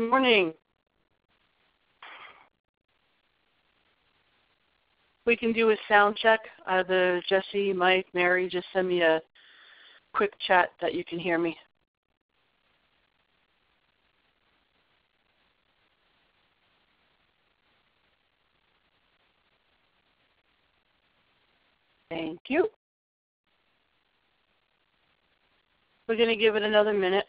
morning. We can do a sound check. Either Jesse, Mike, Mary, just send me a quick chat that you can hear me. Thank you. We're going to give it another minute.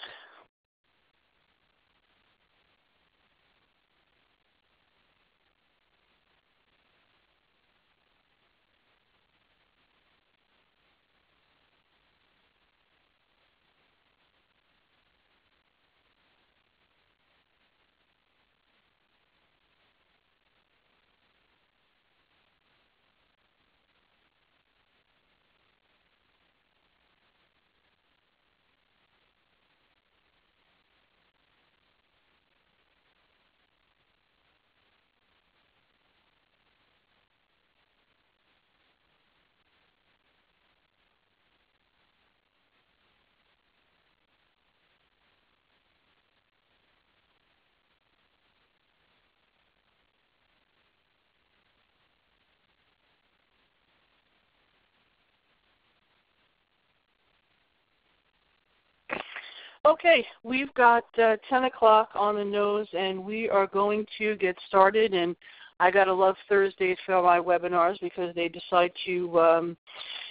Okay, we've got 10 o'clock on the nose, and we are going to get started. And I got to love Thursdays for my webinars because they decide to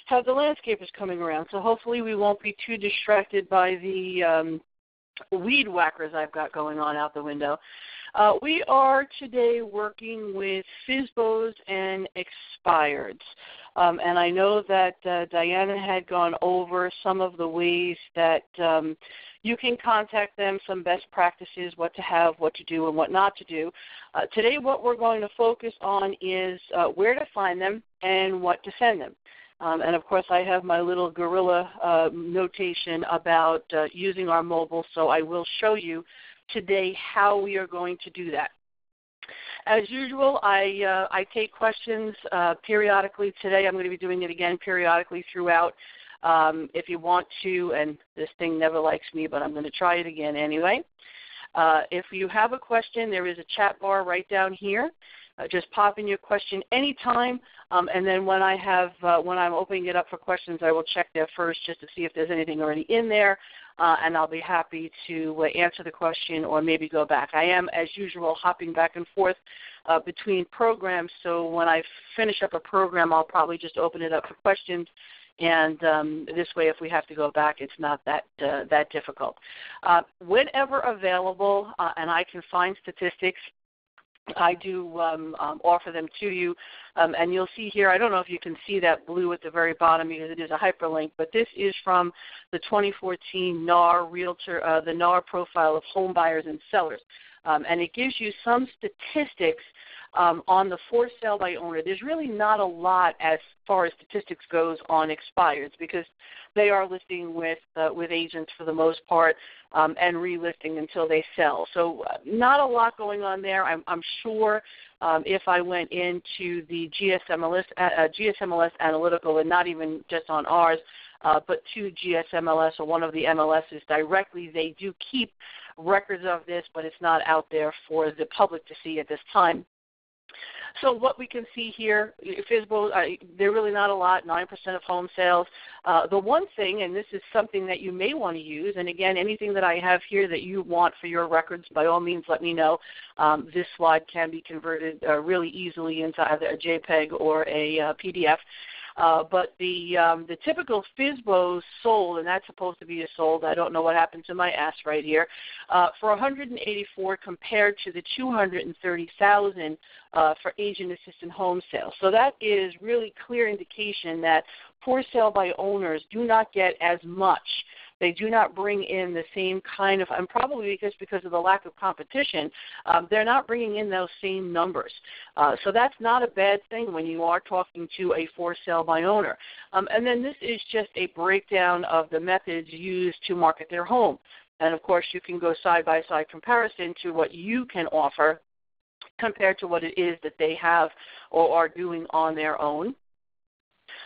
have the landscapers coming around. So hopefully we won't be too distracted by the weed whackers I've got going on out the window. We are today working with FSBOs and expireds. And I know that Diana had gone over some of the ways that you can contact them, some best practices, what to have, what to do, and what not to do. Today what we're going to focus on is where to find them and what to send them. And, of course, I have my little guerrilla notation about using our mobile, so I will show you today how we are going to do that. As usual, I take questions periodically. Today I'm going to be doing it again periodically throughout. If you want to, and this thing never likes me, but I'm going to try it again anyway. If you have a question, there is a chat bar right down here. Just pop in your question anytime, and then when I'm opening it up for questions, I will check there first just to see if there's anything already in there, and I'll be happy to answer the question or maybe go back. I am, as usual, hopping back and forth between programs, so when I finish up a program, I'll probably just open it up for questions. And this way, if we have to go back, it's not that difficult. Whenever available, and I can find statistics, I do offer them to you, and you'll see here, I don't know if you can see that blue at the very bottom because it is a hyperlink, but this is from the 2014 NAR Realtor, the NAR profile of home buyers and sellers, and it gives you some statistics on the for sale by owner. There's really not a lot as far as statistics goes on expireds because they are listing with agents for the most part and relisting until they sell. So not a lot going on there. I'm sure if I went into the GSMLS analytical, and not even just on ours, but to GSMLS or one of the MLSs directly, they do keep records of this, but it's not out there for the public to see at this time. So what we can see here, FSBO, they're really not a lot, 9% of home sales. The one thing, and this is something that you may want to use, and again, anything that I have here that you want for your records, by all means let me know. This slide can be converted really easily into either a JPEG or a PDF. But the typical FSBO sold, and that's supposed to be a sold, I don't know what happened to my ass right here, for 184 compared to the 230,000 for agent assistant home sales. So that is really clear indication that for sale by owners do not get as much. They do not bring in the same kind of, and probably because of the lack of competition, they're not bringing in those same numbers. So that's not a bad thing when you are talking to a for sale by owner. And then this is just a breakdown of the methods used to market their home. And, of course, you can go side-by-side comparison to what you can offer compared to what it is that they have or are doing on their own.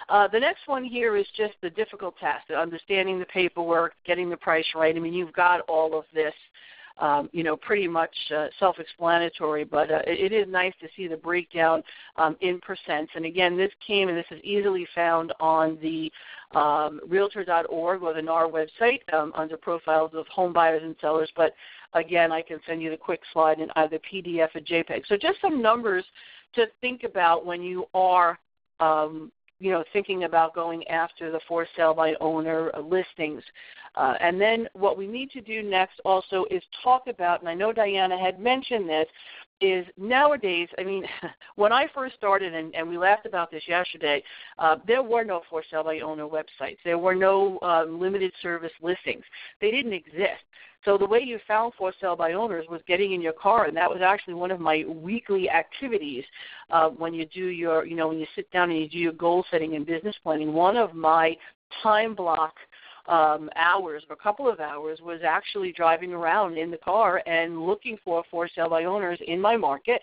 The next one here is just the difficult task, understanding the paperwork, getting the price right. I mean, you've got all of this pretty much self-explanatory, but it is nice to see the breakdown in percents. And again, this is easily found on the Realtor.org or the NAR website under profiles of home buyers and sellers. But again, I can send you the quick slide in either PDF or JPEG. So just some numbers to think about when you are thinking about going after the for sale by owner listings. And then what we need to do next also is talk about, and I know Diana had mentioned this, is nowadays, when I first started, and we laughed about this yesterday, there were no for sale by owner websites. There were no limited service listings. They didn't exist. So the way you found for sale by owners was getting in your car, and that was actually one of my weekly activities when you do your, when you sit down and you do your goal setting and business planning. One of my time block hours, or a couple of hours, was actually driving around in the car and looking for sale by owners in my market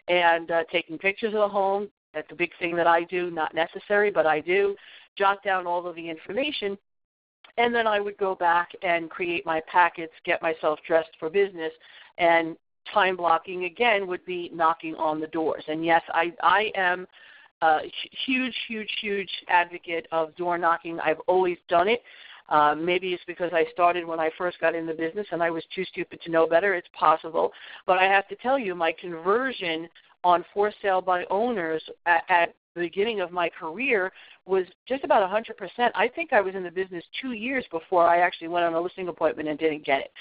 and taking pictures of the home. That's a big thing that I do, not necessary, but I do. Jot down all of the information. And then I would go back and create my packets, get myself dressed for business, and time blocking, again, would be knocking on the doors. And, yes, I am a huge, huge, huge advocate of door knocking. I've always done it. Maybe it's because I started when I first got in the business and I was too stupid to know better. It's possible. But I have to tell you, my conversion on for sale by owners at the beginning of my career was just about 100%. I think I was in the business 2 years before I actually went on a listing appointment and didn't get it.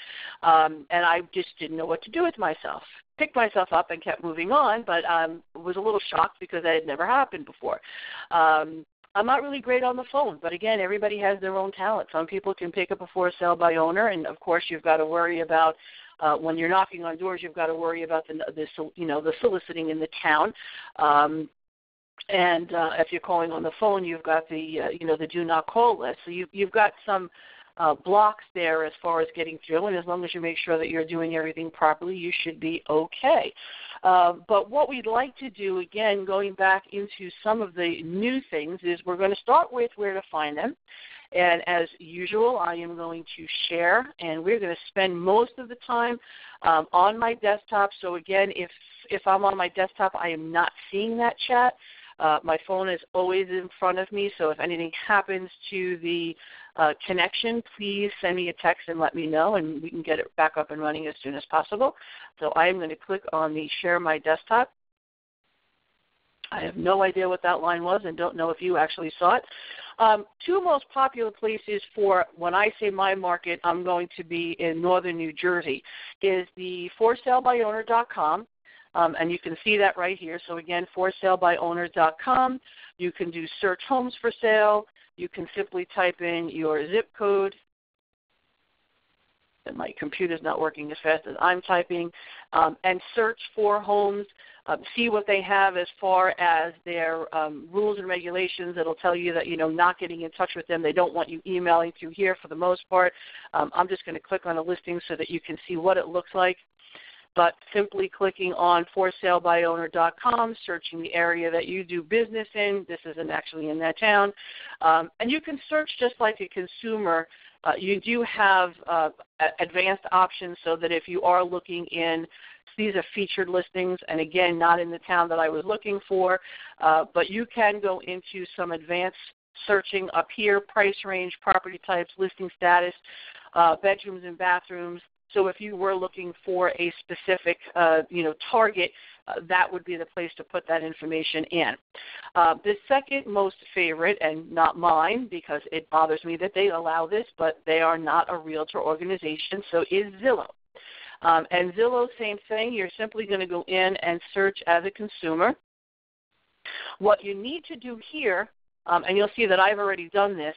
And I just didn't know what to do with myself. Picked myself up and kept moving on, but was a little shocked because that had never happened before. I'm not really great on the phone, but again, everybody has their own talent. Some people can pick up a for sale by owner, and of course you've got to worry about when you're knocking on doors, you've got to worry about the soliciting in the town. And if you're calling on the phone, you've got the do not call list. So you've got some blocks there as far as getting through, and as long as you make sure that you're doing everything properly, you should be okay. But what we'd like to do, again, going back into some of the new things, is we're going to start with where to find them. And as usual, I am going to share, and we're going to spend most of the time on my desktop. So again, if I'm on my desktop, I am not seeing that chat. My phone is always in front of me, so if anything happens to the connection, please send me a text and let me know, and we can get it back up and running as soon as possible. So I am going to click on the Share My Desktop. I have no idea what that line was and don't know if you actually saw it. Two most popular places for when I say my market, I'm going to be in northern New Jersey, is the forsalebyowner.com. And you can see that right here. So, again, forsalebyowner.com. You can do search homes for sale. You can simply type in your zip code. And my computer's not working as fast as I'm typing. And search for homes. See what they have as far as their rules and regulations. It'll tell you that, not getting in touch with them. They don't want you emailing through here for the most part. I'm just going to click on a listing so that you can see what it looks like. But simply clicking on forsalebyowner.com, searching the area that you do business in. This isn't actually in that town. And you can search just like a consumer. You do have advanced options so that if you are looking in, these are featured listings, and again, not in the town that I was looking for, but you can go into some advanced searching up here, price range, property types, listing status, bedrooms and bathrooms. So if you were looking for a specific, target, that would be the place to put that information in. The second most favorite, and not mine because it bothers me that they allow this, but they are not a realtor organization, so is Zillow. And Zillow, same thing. You're simply going to go in and search as a consumer. What you need to do here, and you'll see that I've already done this,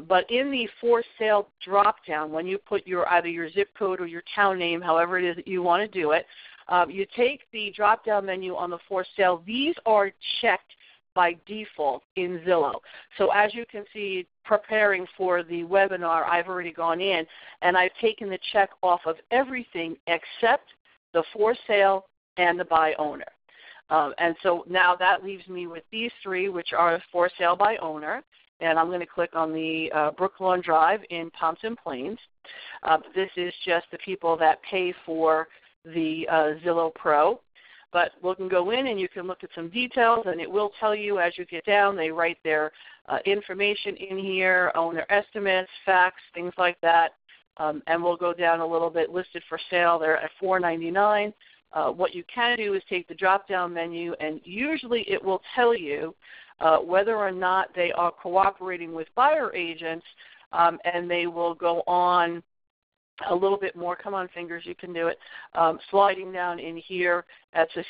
but in the for sale drop-down, when you put either your zip code or your town name, however it is that you want to do it, you take the drop-down menu on the for sale. These are checked by default in Zillow. So as you can see, preparing for the webinar, I've already gone in, and I've taken the check off of everything except the for sale and the by owner. And so now that leaves me with these three, which are for sale by owner. and I'm going to click on the Brooklawn Drive in Pompton Plains. This is just the people that pay for the Zillow Pro. But we can go in and you can look at some details, and it will tell you as you get down. They write their information in here, owner estimates, facts, things like that. And we'll go down a little bit. Listed for sale, they're at $4.99. What you can do is take the drop-down menu, and usually it will tell you whether or not they are cooperating with buyer agents, and they will go on a little bit more. Come on, fingers, you can do it. Sliding down in here.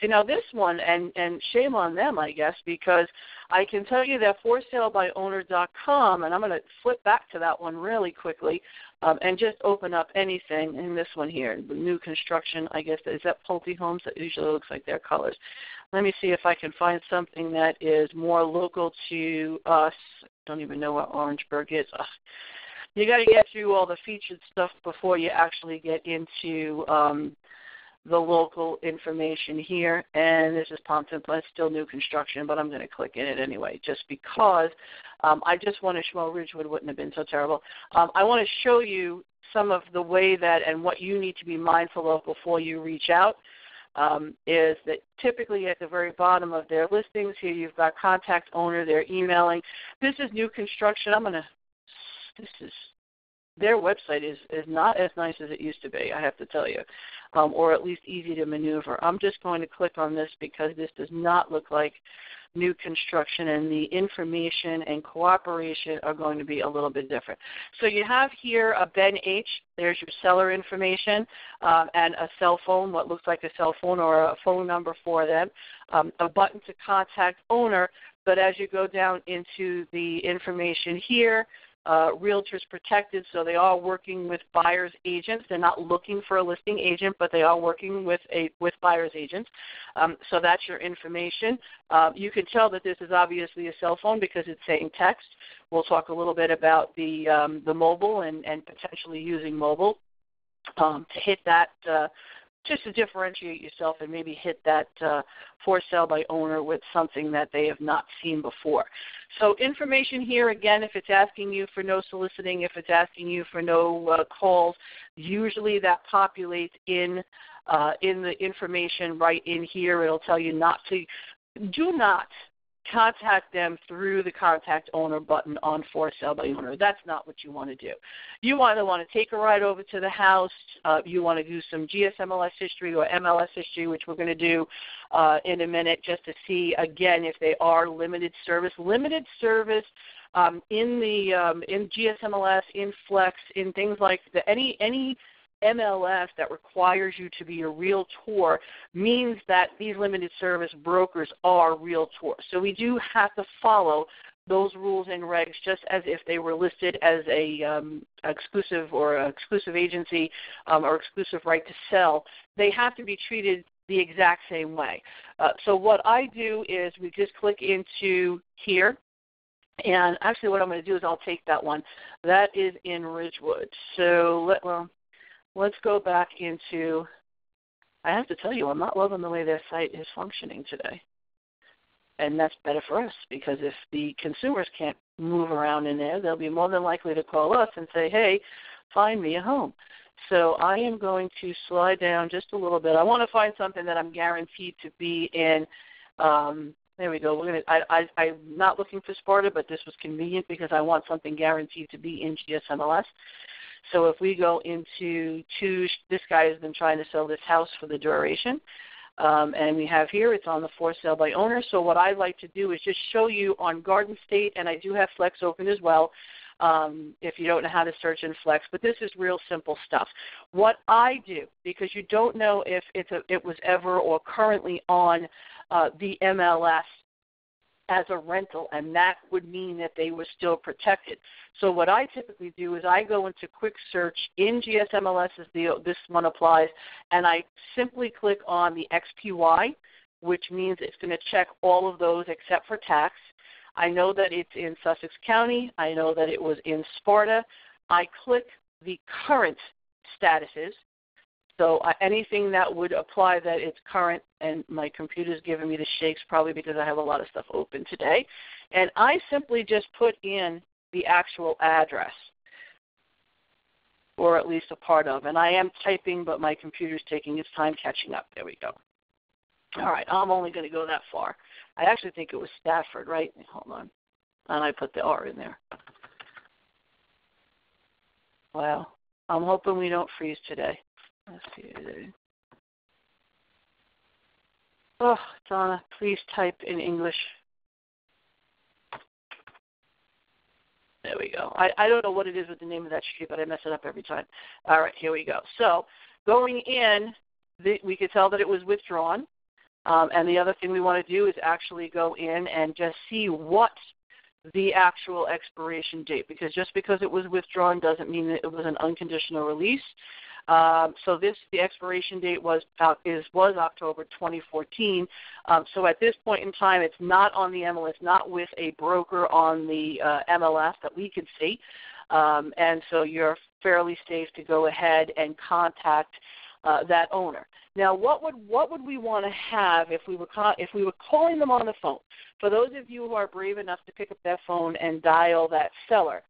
Now this one, and shame on them, I guess, because I can tell you that ForSaleByOwner.com, and I'm going to flip back to that one really quickly and just open up anything in this one here. New construction, I guess, is that Pulte Homes? That usually looks like their colors. Let me see if I can find something that is more local to us. Don't even know what Orangeburg is. You got to get through all the featured stuff before you actually get into the local information here. And this is Pompton Plains, still new construction, but I'm going to click in it anyway, just because I just want to show Ridgewood wouldn't have been so terrible. I want to show you some of the way that and what you need to be mindful of before you reach out. Is that typically at the very bottom of their listings here, you've got contact owner, they're emailing. This is new construction. Their website is not as nice as it used to be, I have to tell you, or at least easy to maneuver. I'm just going to click on this because this does not look like new construction, and the information and cooperation are going to be a little bit different. So you have here a Ben H. There's your seller information and a cell phone, what looks like a cell phone or a phone number for them, a button to contact owner. But as you go down into the information here, realtors protected, so they are working with buyer's agents. They're not looking for a listing agent, but they are working with buyer's agents. So that's your information. You can tell that this is obviously a cell phone because it's saying text. We'll talk a little bit about the mobile and potentially using mobile to hit that. Just to differentiate yourself and maybe hit that for sale by owner with something that they have not seen before. So information here, again, if it's asking you for no soliciting, if it's asking you for no calls, usually that populates in the information right in here. It'll tell you not to, do not contact them through the contact owner button on for sale by owner. That's not what you want to do. You either want to take a ride over to the house, you want to do some GSMLS history or MLS history, which we're going to do in a minute, just to see, again, if they are limited service. Limited service in GSMLS, in Flex, in things like any MLS that requires you to be a realtor means that these limited service brokers are realtors. So we do have to follow those rules and regs just as if they were listed as a exclusive agency or exclusive right to sell. They have to be treated the exact same way. So what I do is we just click into here. And actually what I'm going to do is I'll take that one. That is in Ridgewood. So let's go back into, I have to tell you, I'm not loving the way their site is functioning today. And that's better for us because if the consumers can't move around in there, they'll be more than likely to call us and say, hey, find me a home. So I am going to slide down just a little bit. I want to find something that I'm guaranteed to be in. There we go. I'm not looking for Sparta, but this was convenient because I want something guaranteed to be in GSMLS. So if we go into this guy has been trying to sell this house for the duration, and we have here it's on the for sale by owner. So what I like to do is just show you on Garden State, and I do have Flex open as well if you don't know how to search in Flex, but this is real simple stuff. What I do, because you don't know if it was ever or currently on the MLS as a rental, and that would mean that they were still protected. So what I typically do is I go into quick search in GSMLS, as this one applies, and I simply click on the XPY, which means it's going to check all of those except for tax. I know that it's in Sussex County. I know that it was in Sparta. I click the current statuses, So anything that would apply that it's current, and my computer's giving me the shakes probably because I have a lot of stuff open today, and I simply just put in the actual address, or at least a part of. And I am typing, but my computer's taking its time catching up. There we go. All right, I'm only going to go that far. I actually think it was Stafford, right? Hold on. And I put the R in there. Wow. I'm hoping we don't freeze today. Let's see. Oh, Donna, please type in English. There we go. I don't know what it is with the name of that street, but I mess it up every time. All right, here we go. So going in, we could tell that it was withdrawn. And the other thing we want to do is actually go in and just see what the actual expiration date, because just because it was withdrawn doesn't mean that it was an unconditional release. So the expiration date was October 2014. So at this point in time, it's not on the MLS, not with a broker on the MLS that we can see. And so you're fairly safe to go ahead and contact that owner. Now, what would we want to have if we were calling them on the phone? For those of you who are brave enough to pick up that phone and dial that seller,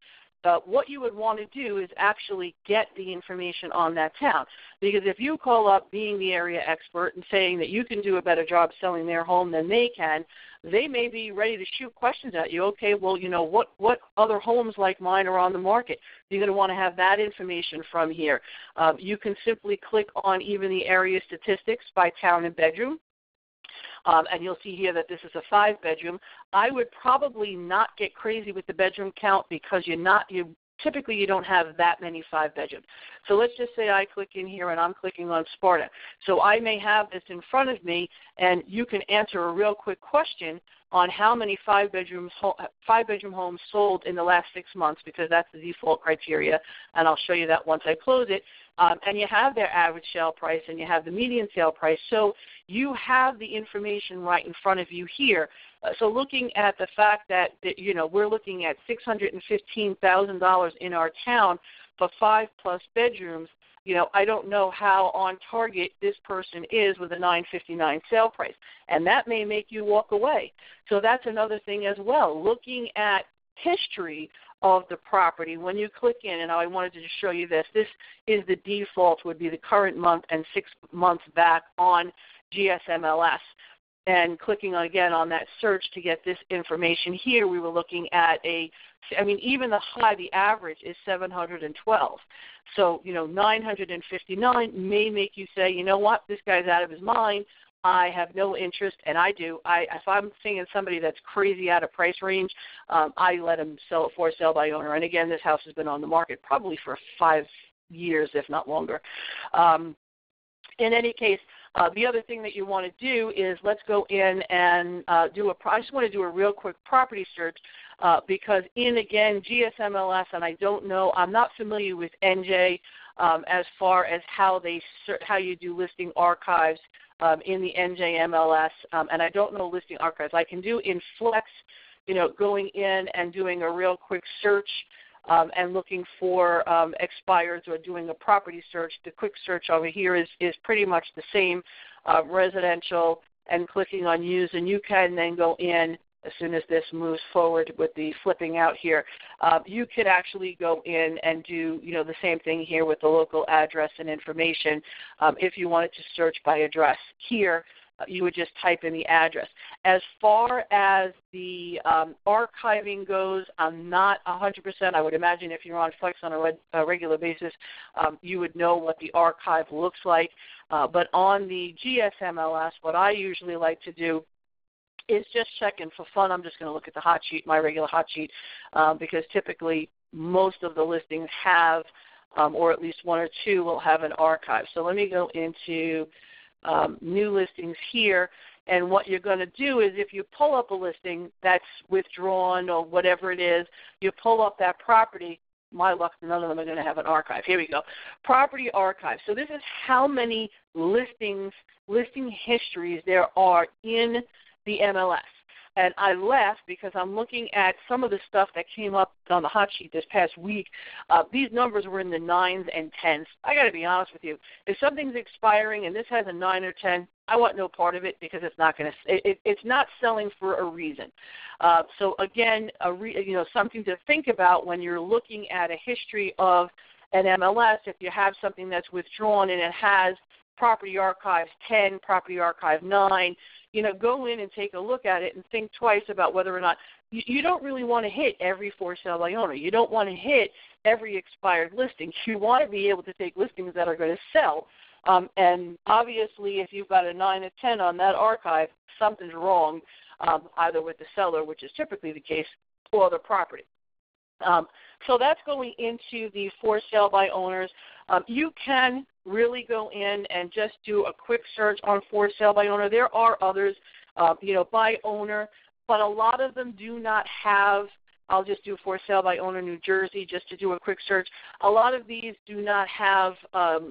what you would want to do is actually get the information on that town. Because if you call up being the area expert and saying that you can do a better job selling their home than they can, they may be ready to shoot questions at you. Okay, well, what other homes like mine are on the market? You're going to want to have that information from here. You can simply click on even the area statistics by town and bedroom. And you'll see here that this is a 5-bedroom. I would probably not get crazy with the bedroom count because typically you don't have that many 5-bedrooms. So let's just say I click in here and I'm clicking on Sparta. So I may have this in front of me, and you can answer a real quick question on how many 5-bedroom homes sold in the last 6 months, because that's the default criteria, and I'll show you that once I close it. And you have their average sale price and you have the median sale price. So you have the information right in front of you here. So looking at the fact that we're looking at $615,000 in our town for 5+ bedrooms, I don't know how on target this person is with a $959 sale price. And that may make you walk away. So that's another thing as well. Looking at history of the property, when you click in, and I wanted to just show you this is the default, would be the current month and 6 months back on GSMLS. And clicking again on that search to get this information here, we were looking at even the high, the average is 712. So, 959 may make you say, you know what, this guy's out of his mind. I have no interest, and I do. If I'm seeing somebody that's crazy out of price range, I let them sell it for sale by owner. And again, this house has been on the market probably for 5 years, if not longer. In any case, the other thing that you want to do is let's go in and I just want to do a real quick property search because again, GSMLS, and I don't know, I'm not familiar with NJ as far as how you do listing archives in the NJ MLS, and I don't know listing archives. I can do in Flex, going in and doing a real quick search and looking for expireds or doing a property search. The quick search over here is pretty much the same, residential, and clicking on use, and you can then go in as soon as this moves forward with the flipping out here. You could actually go in and do the same thing here with the local address and information if you wanted to search by address. Here, you would just type in the address. As far as the archiving goes, I'm not 100%. I would imagine if you're on Flex on a regular basis, you would know what the archive looks like. But on the GSMLS, what I usually like to do is just check in for fun. I'm just going to look at the hot sheet, my regular hot sheet, because typically most of the listings have, or at least 1 or 2 will have an archive. So let me go into new listings here, and what you're going to do is if you pull up a listing that's withdrawn or whatever it is, you pull up that property. My luck, none of them are going to have an archive. Here we go. Property archive. So this is how many listing histories there are in the MLS. And I laugh because I'm looking at some of the stuff that came up on the hot sheet this past week. These numbers were in the 9s and 10s. I got to be honest with you. If something's expiring and this has a 9 or 10, I want no part of it because it's not going to. It's not selling for a reason. So again, something to think about when you're looking at a history of an MLS. If you have something that's withdrawn and it has Property Archives 10, Property Archive 9, go in and take a look at it and think twice about whether or not you don't really want to hit every for sale by owner. You don't want to hit every expired listing. You want to be able to take listings that are going to sell. And obviously, if you've got a 9 or 10 on that archive, something's wrong, either with the seller, which is typically the case, or the property. So that's going into the for sale by owners. You can really go in and just do a quick search on for sale by owner. There are others, by owner, but a lot of them do not have. I'll just do for sale by owner New Jersey just to do a quick search. A lot of these do not have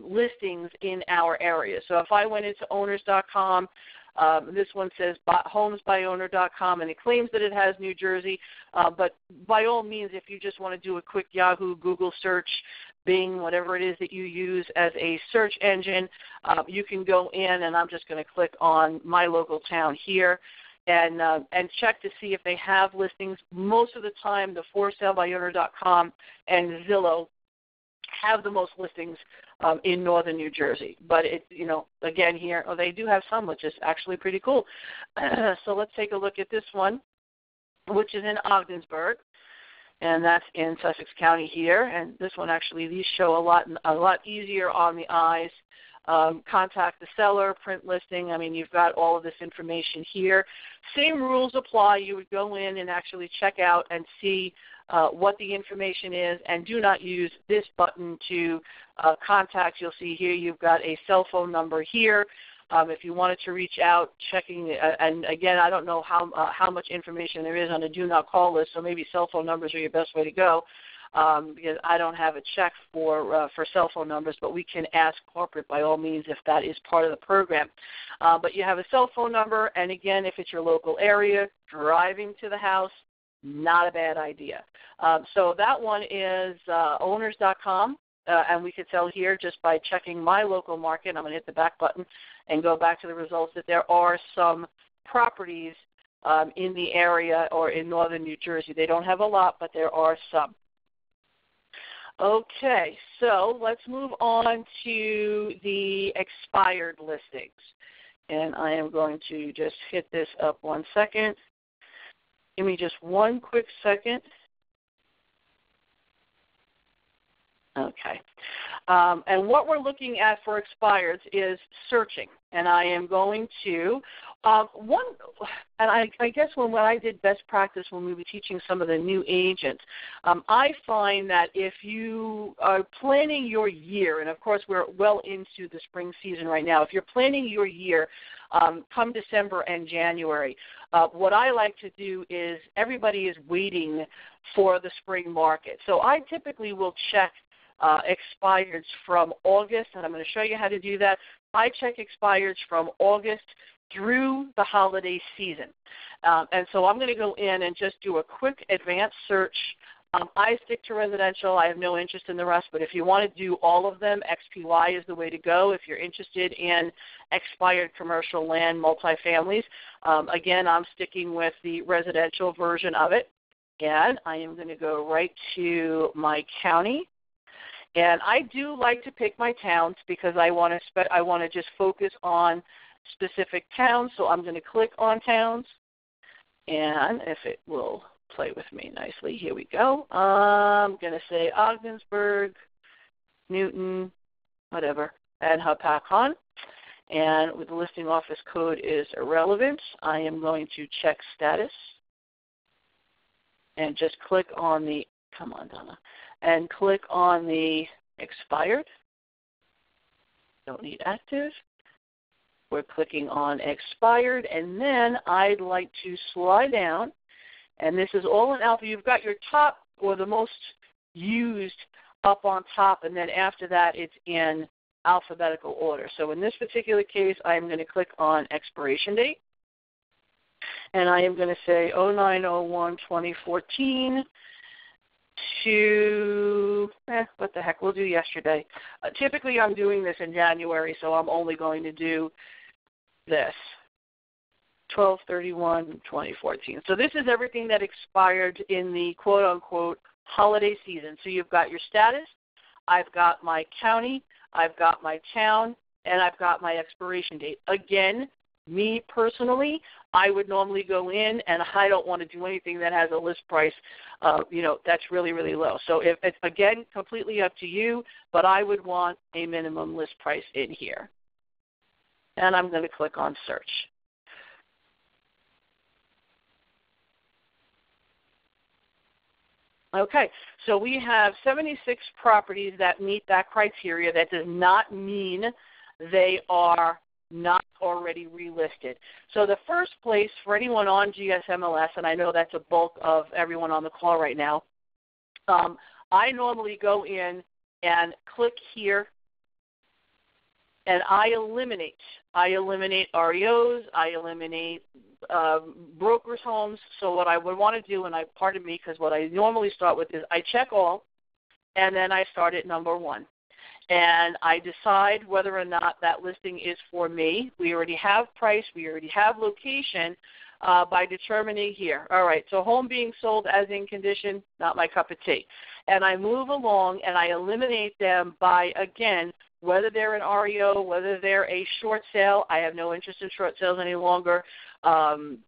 listings in our area. So if I went into owners.com, this one says homesbyowner.com, and it claims that it has New Jersey. But by all means, if you just want to do a quick Yahoo, Google search, Bing, whatever it is that you use as a search engine, you can go in, and I'm just going to click on my local town here and check to see if they have listings. Most of the time, the forsalebyowner.com and Zillow have the most listings in northern New Jersey. But, again here, they do have some, which is actually pretty cool. So let's take a look at this one, which is in Ogdensburg, and that's in Sussex County here. And this one actually, these show a lot easier on the eyes. Contact the seller, print listing. I mean, you've got all of this information here. Same rules apply. You would go in and actually check out and see what the information is, and do not use this button to contact. You'll see here you've got a cell phone number here. If you wanted to reach out, checking, and again, I don't know how much information there is on a do not call list, so maybe cell phone numbers are your best way to go. Because I don't have a check for cell phone numbers, but we can ask corporate by all means if that is part of the program. But you have a cell phone number, and again, if it's your local area, driving to the house, not a bad idea. So that one is owners.com, and we could tell here just by checking my local market. I'm going to hit the back button and go back to the results that there are some properties in the area or in northern New Jersey. They don't have a lot, but there are some. Okay, so let's move on to the expired listings. And I am going to just hit this up 1 second. Give me just one quick second. Okay. And what we're looking at for expireds is searching. And I am going to, I guess when I did best practice when we were teaching some of the new agents, I find that if you are planning your year, and of course we're well into the spring season right now, if you're planning your year come December and January, what I like to do is everybody is waiting for the spring market. So I typically will check expireds from August, and I'm going to show you how to do that. I check expireds from August through the holiday season. And so I'm going to go in and just do a quick advanced search. I stick to residential. I have no interest in the rest, but if you want to do all of them, XPY is the way to go. If you're interested in expired commercial land, multifamilies, again, I'm sticking with the residential version of it. And I am going to go right to my county. And I do like to pick my towns because I want to just focus on specific towns. So I'm going to click on towns, and if it will play with me nicely, here we go. I'm going to say Ogdensburg, Newton, whatever, and Hopatcong. And with the listing office code is irrelevant, I am going to check status and just click on the, come on, Donna, and click on the expired. Don't need active. We're clicking on expired, and then I'd like to slide down, and this is all in alpha. You've got your top or the most used up on top, and then after that it's in alphabetical order. So in this particular case, I'm going to click on expiration date. And I am going to say 09/01/2014 to, what the heck, we'll do yesterday. Typically I'm doing this in January, so I'm only going to do this, 12/31/2014. So this is everything that expired in the quote-unquote holiday season. So you've got your status, I've got my county, I've got my town, and I've got my expiration date. Again, me personally, I would normally go in, and I don't want to do anything that has a list price, that's really, really low. So if it's, again, completely up to you, but I would want a minimum list price in here. And I'm going to click on search. Okay, so we have 76 properties that meet that criteria. That does not mean they are not already relisted. So the first place for anyone on GSMLS, and I know that's a bulk of everyone on the call right now, I normally go in and click here, and I eliminate REOs, I eliminate brokers' homes. So what I would want to do, and pardon me, because what I normally start with is I check all, and then I start at number 1. And I decide whether or not that listing is for me. We already have price. We already have location by determining here. All right, so home being sold as in condition, not my cup of tea. And I move along and I eliminate them by, again, whether they're an REO, whether they're a short sale. I have no interest in short sales any longer.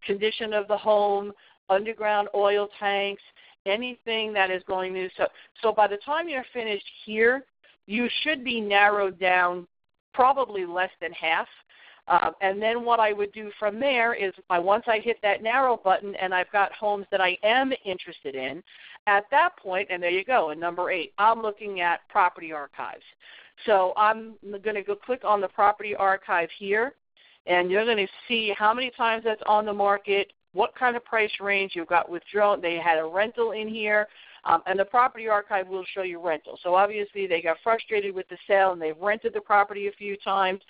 Condition of the home, underground oil tanks, anything that is going to. So by the time you're finished here, you should be narrowed down probably less than half. And then what I would do from there is once I hit that narrow button and I've got homes that I am interested in, at that point, and there you go, in number 8, I'm looking at property archives. So I'm going to go click on the property archive here, and you're going to see how many times that's on the market, what kind of price range you've got withdrawn. They had a rental in here. And the property archive will show you rental. So obviously they got frustrated with the sale and they've rented the property a few times.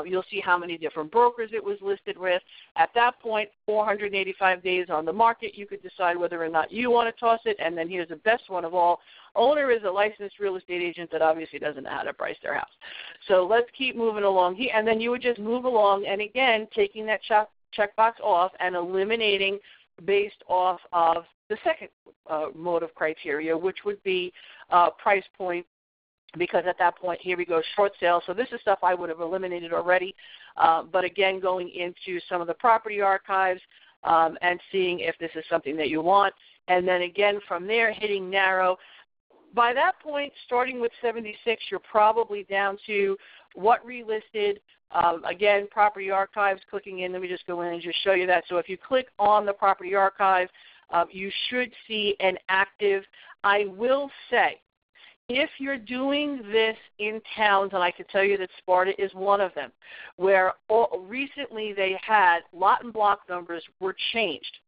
You'll see how many different brokers it was listed with. At that point, 485 days on the market, you could decide whether or not you want to toss it. And then here's the best one of all. Owner is a licensed real estate agent that obviously doesn't know how to price their house. So let's keep moving along here. And then you would just move along and, again, taking that checkbox off and eliminating based off of the second mode of criteria, which would be price point, because at that point, here we go, short sale. So this is stuff I would have eliminated already. But again, going into some of the property archives and seeing if this is something that you want. And then again, from there, hitting narrow. By that point, starting with 76, you're probably down to what relisted. Again, property archives, clicking in. Let me just go in and just show you that. So if you click on the property archive, you should see an active. I will say, if you're doing this in towns, and I can tell you that Sparta is one of them, where recently they had lot and block numbers were changed,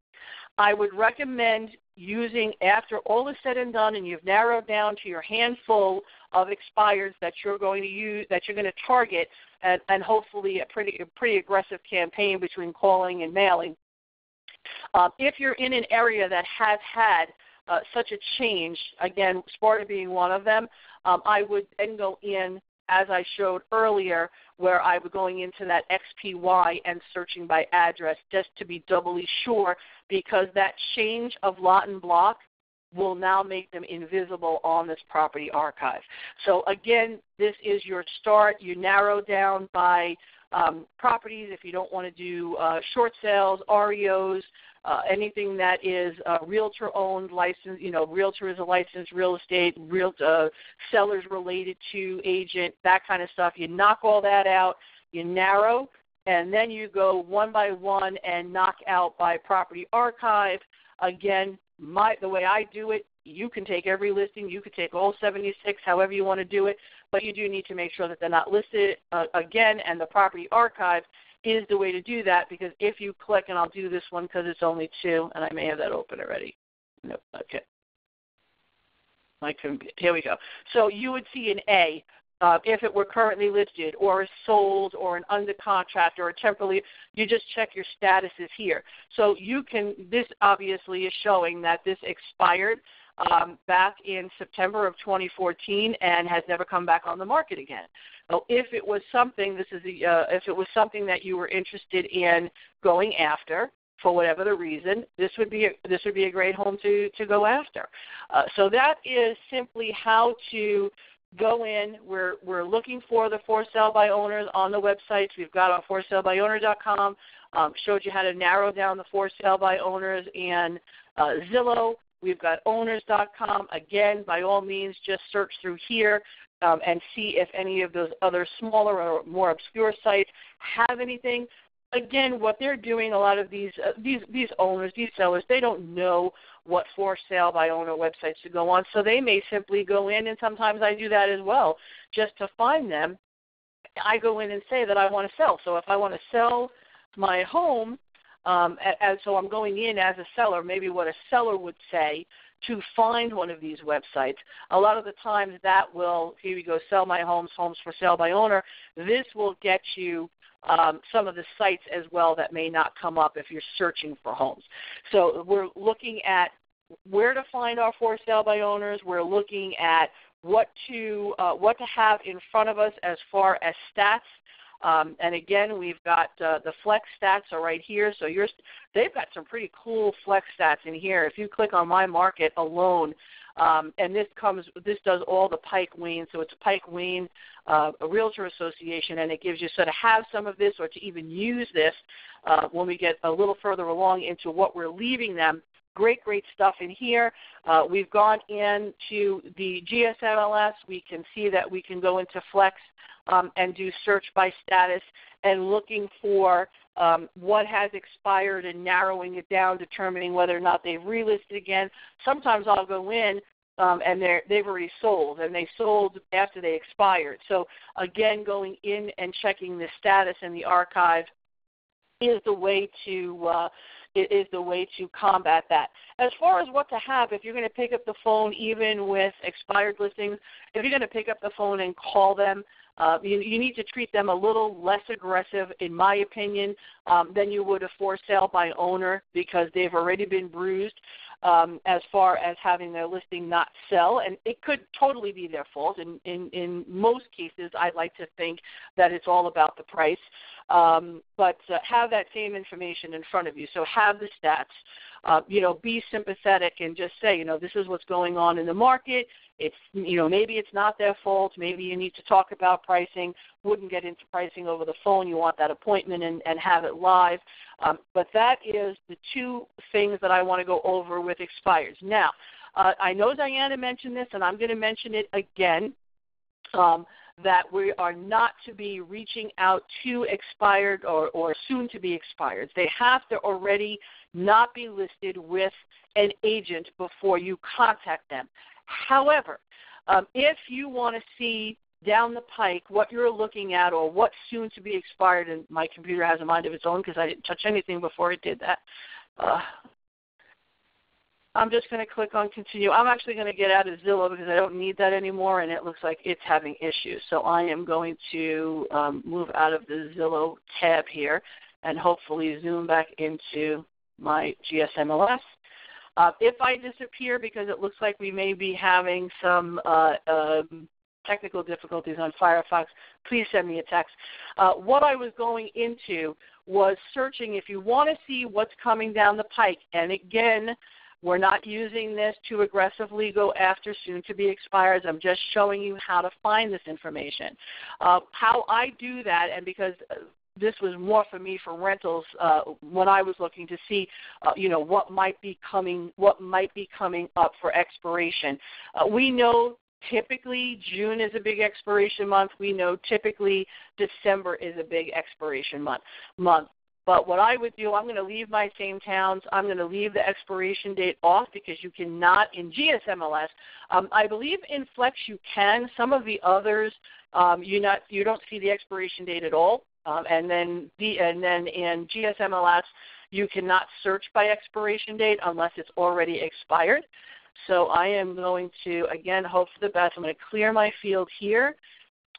I would recommend using, after all is said and done and you've narrowed down to your handful of expireds that you're going to use, that you're going to target, and hopefully a pretty aggressive campaign between calling and mailing. If you're in an area that has had such a change, again, Sparta being one of them, I would then go in, as I showed earlier, where I was going into that XPY and searching by address just to be doubly sure, because that change of lot and block will now make them invisible on this property archive. So again, this is your start. You narrow down by properties if you don't want to do short sales, REOs, anything that is realtor-owned, licensed, realtor is a licensed real estate, sellers related to agent, that kind of stuff. You knock all that out, you narrow, and then you go one by one and knock out by property archive. Again, the way I do it, you can take every listing, you could take all 76, however you want to do it, but you do need to make sure that they're not listed again, and the property archive is the way to do that, because if you click, and I'll do this one because it's only 2, and I may have that open already. Nope, okay. Here we go. So you would see an A, if it were currently listed or is sold or an under contract or a temporarily, you just check your statuses here. So you can, this obviously is showing that this expired back in September of 2014 and has never come back on the market again. So if it was something, if it was something that you were interested in going after, for whatever the reason, this would be a great home to go after. So that is simply how to go in. We're looking for the for sale by owners on the websites. We've got our forsalebyowner.com. Showed you how to narrow down the for sale by owners and Zillow. We've got owners.com. Again, by all means, just search through here and see if any of those other smaller or more obscure sites have anything. Again, what they're doing, a lot of these owners, these sellers, they don't know what for sale by owner websites to go on, so they may simply go in, and sometimes I do that as well, just to find them. I go in and say that I want to sell. So if I want to sell my home, so I'm going in as a seller, maybe what a seller would say to find one of these websites. A lot of the times that will, here we go, sell my homes for sale by owner. This will get you some of the sites as well that may not come up if you're searching for homes. So we're looking at where to find our for sale by owners. We're looking at what to have in front of us as far as stats. And again, we've got the flex stats are right here. So they've got some pretty cool flex stats in here. If you click on my market alone, and this does all the Pike Wayne. So it's Pike Wayne, a realtor association, and it gives you so to have some of this or to even use this when we get a little further along into what we're leaving them. Great stuff in here. We've gone into the GSMLS. We can see that we can go into Flex and do search by status and looking for what has expired and narrowing it down, determining whether or not they've relisted again. Sometimes I'll go in and they've already sold, and they sold after they expired. So, again, going in and checking the status in the archive is the way to combat that. As far as what to have, if you're going to pick up the phone, even with expired listings, if you're going to pick up the phone and call them, you need to treat them a little less aggressive, in my opinion, than you would a for sale by owner, because they've already been bruised as far as having their listing not sell. And it could totally be their fault. In most cases, I like to think that it's all about the price. But have that same information in front of you. So have the stats. Be sympathetic and just say, this is what's going on in the market. It's, maybe it's not their fault. Maybe you need to talk about pricing. Wouldn't get into pricing over the phone. You want that appointment and have it live. But that is the two things that I want to go over with expires. Now, I know Diana mentioned this, and I'm going to mention it again. That we are not to be reaching out to expired or soon to be expired. They have to already not be listed with an agent before you contact them. However, if you want to see down the pike what you're looking at or what's soon to be expired, and my computer has a mind of its own because I didn't touch anything before it did that. I'm just going to click on continue. I'm actually going to get out of Zillow because I don't need that anymore, and it looks like it's having issues. So I am going to move out of the Zillow tab here and hopefully zoom back into my GSMLS. If I disappear because it looks like we may be having some technical difficulties on Firefox, please send me a text. What I was going into was searching if you want to see what's coming down the pike. And again, we're not using this to aggressively go after soon-to-be expireds. I'm just showing you how to find this information. How I do that, and because this was more for me for rentals when I was looking to see, what might be coming up for expiration. We know typically June is a big expiration month. We know typically December is a big expiration month. But what I would do, I'm going to leave my same towns. I'm going to leave the expiration date off because you cannot in GSMLS. I believe in Flex you can. Some of the others you don't see the expiration date at all. And then in GSMLS you cannot search by expiration date unless it's already expired. So I am going to, again, hope for the best. I'm going to clear my field here.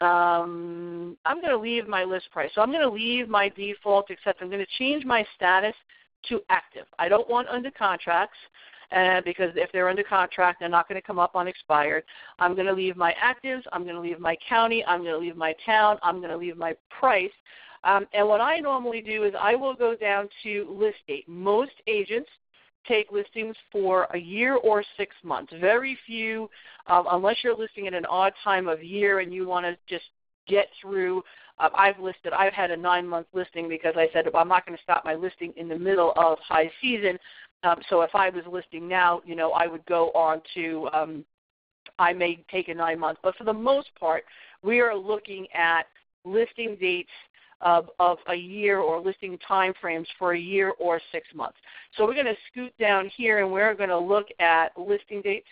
I'm going to leave my list price. So I'm going to leave my default, except I'm going to change my status to active. I don't want under contracts because if they're under contract, they're not going to come up on expired. I'm going to leave my actives. I'm going to leave my county. I'm going to leave my town. I'm going to leave my price. And what I normally do is I will go down to list date. Most agents take listings for a year or 6 months. Very few, unless you're listing at an odd time of year and you want to just get through. I've had a 9-month listing because I said I'm not going to stop my listing in the middle of high season. So if I was listing now, I would go on to, I may take a 9 month. But for the most part, we are looking at listing dates of a year or listing time frames for a year or 6 months. So we're going to scoot down here and we're going to look at listing dates.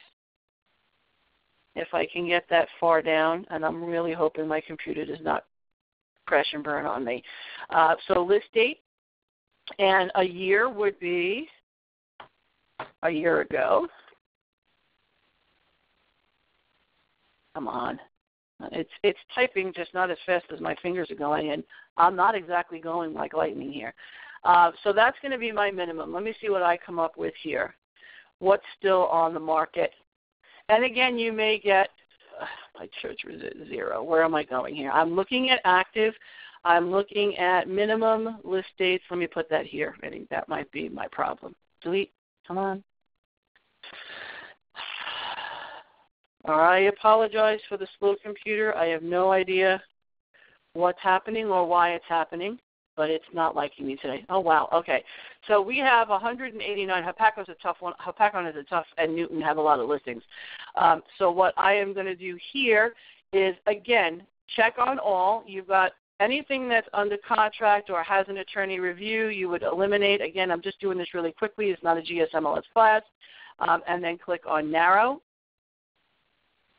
If I can get that far down, and I'm really hoping my computer does not crash and burn on me. So list date, and a year would be a year ago. Come on. It's typing just not as fast as my fingers are going, and I'm not exactly going like lightning here. So that's going to be my minimum. Let me see what I come up with here. What's still on the market? And again, you may get, my church was at 0. Where am I going here? I'm looking at active. I'm looking at minimum list dates. Let me put that here. I think that might be my problem. Delete. Come on. I apologize for the slow computer. I have no idea what's happening or why it's happening, but it's not liking me today. Oh, wow. Okay. So we have 189. Hapaco's a tough one. Hapaco is a tough, and Newton have a lot of listings. So what I am going to do here is, again, check on all. You've got anything that's under contract or has an attorney review, you would eliminate. Again, I'm just doing this really quickly. It's not a GSMLS class. And then click on narrow.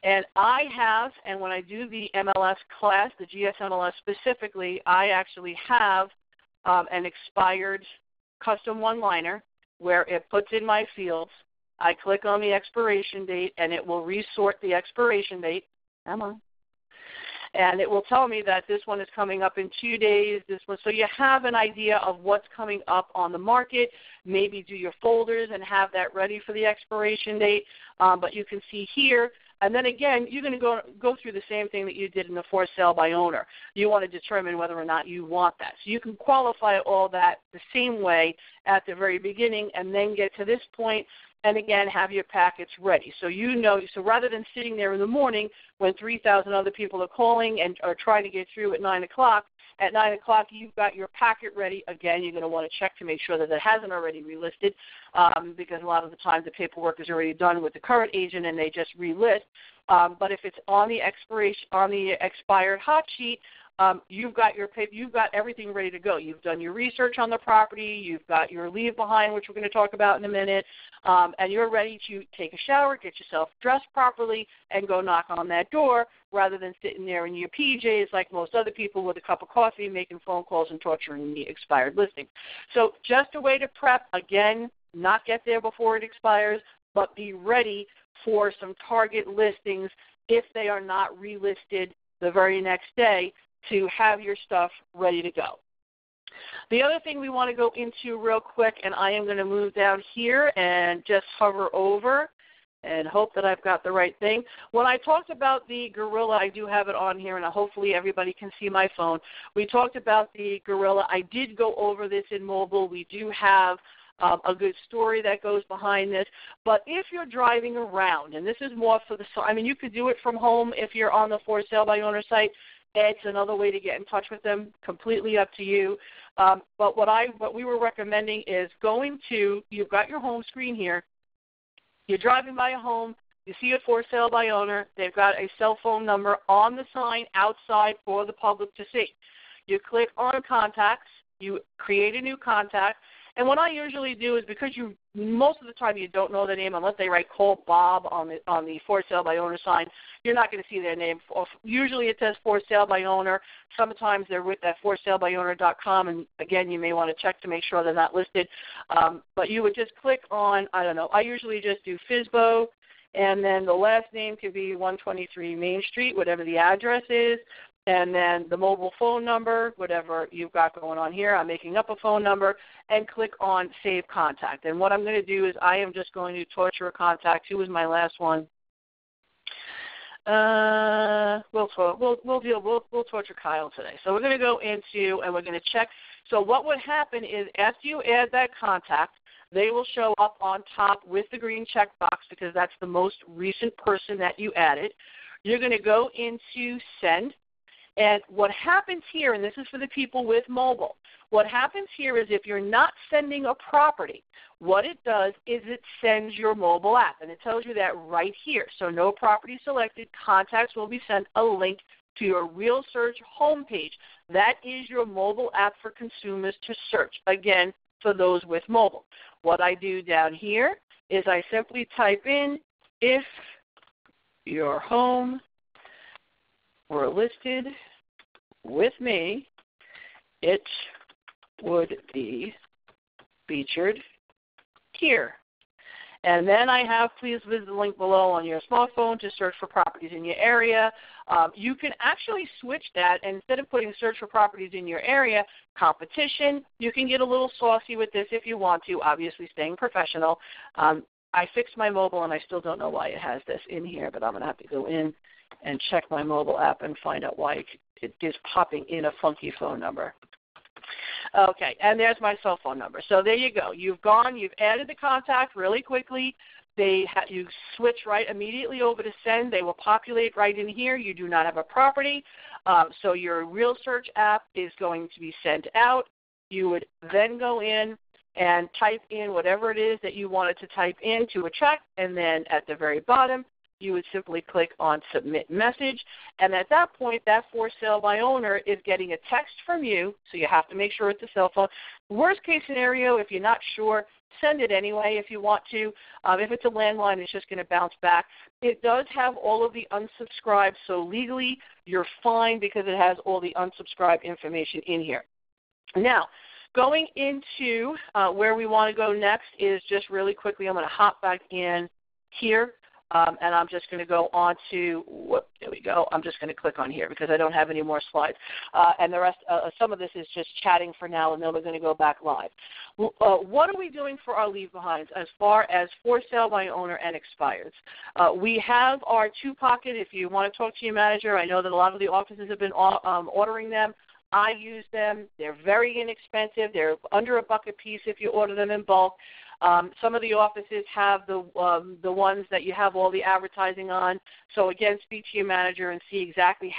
And I have, and when I do the MLS class, the GSMLS specifically, I actually have an expired custom one-liner where it puts in my fields. I click on the expiration date, and it will resort the expiration date. Come on. And it will tell me that this one is coming up in 2 days. This one, so you have an idea of what's coming up on the market. Maybe do your folders and have that ready for the expiration date. But you can see here. And then again, you're going to go through the same thing that you did in the for sale by owner. You want to determine whether or not you want that. So you can qualify all that the same way at the very beginning and then get to this point and, again, have your packets ready. So so rather than sitting there in the morning when 3,000 other people are calling and are trying to get through at 9 o'clock, at 9 o'clock, you've got your packet ready. Again, you're going to want to check to make sure that it hasn't already relisted because a lot of the time the paperwork is already done with the current agent and they just relist. But if it's on the expired hot sheet, you've got everything ready to go. You've done your research on the property. You've got your leave behind, which we're going to talk about in a minute, and you're ready to take a shower, get yourself dressed properly, and go knock on that door rather than sitting there in your PJs like most other people with a cup of coffee, making phone calls and torturing the expired listing. So just a way to prep, again, not get there before it expires, but be ready for some target listings if they are not relisted the very next day, to have your stuff ready to go. The other thing we want to go into real quick, and I am going to move down here and just hover over and hope that I've got the right thing. When I talked about the Gorilla, I do have it on here, and hopefully everybody can see my phone. We talked about the Gorilla. I did go over this in mobile. We do have a good story that goes behind this. But if you're driving around, and this is more for you could do it from home if you're on the for sale by owner site. It's another way to get in touch with them, completely up to you. But what we were recommending is you've got your home screen here. You're driving by a home. You see a for sale by owner. They've got a cell phone number on the sign outside for the public to see. You click on contacts. You create a new contact. And what I usually do is, because most of the time you don't know their name unless they write call Bob on the for sale by owner sign, you're not going to see their name. Usually it says for sale by owner. Sometimes they're with that forsalebyowner.com, and again, you may want to check to make sure they're not listed. But you would just click on, I don't know, I usually just do FSBO, and then the last name could be 123 Main Street, whatever the address is, and then the mobile phone number, whatever you've got going on here. I'm making up a phone number, and click on Save Contact. And what I'm going to do is I am just going to torture a contact. Who was my last one? We'll torture Kyle today. So we're going to go into and we're going to check. So what would happen is after you add that contact, they will show up on top with the green check box because that's the most recent person that you added. You're going to go into Send. And what happens here, and this is for the people with mobile, what happens here is if you're not sending a property, what it does is it sends your mobile app, and it tells you that right here. So no property selected, contacts will be sent a link to your Real Search homepage. That is your mobile app for consumers to search, again, for those with mobile. What I do down here is I simply type in, if your home were listed with me, it would be featured here. And then I have, please visit the link below on your smartphone to search for properties in your area. You can actually switch that, and instead of putting search for properties in your area, competition, you can get a little saucy with this if you want to, obviously staying professional. I fixed my mobile, and I still don't know why it has this in here, but I'm going to have to go in and check my mobile app and find out why it is popping in a funky phone number. Okay, and there's my cell phone number. So there you go. You've added the contact really quickly. You switch right immediately over to Send. They will populate right in here. You do not have a property. So your Real Search app is going to be sent out. You would then go in and type in whatever it is that you wanted to type in to a check, and then at the very bottom, you would simply click on Submit Message. And at that point, that for sale by owner is getting a text from you, so you have to make sure it's a cell phone. Worst case scenario, if you're not sure, send it anyway if you want to. If it's a landline, it's just going to bounce back. It does have all of the unsubscribed, so legally you're fine because it has all the unsubscribed information in here. Now, going into where we want to go next is just really quickly, I'm going to hop back in here. And I'm just going to go on to, there we go. I'm just going to click on here because I don't have any more slides. And the rest, some of this is just chatting for now, and then we're going to go back live. What are we doing for our leave behinds as far as for sale by owner and expireds? We have our two-pocket. If you want to talk to your manager, I know that a lot of the offices have been ordering them. I use them. They're very inexpensive. They're under $1 a piece if you order them in bulk. Some of the offices have the ones that you have all the advertising on. So again, speak to your manager and see exactly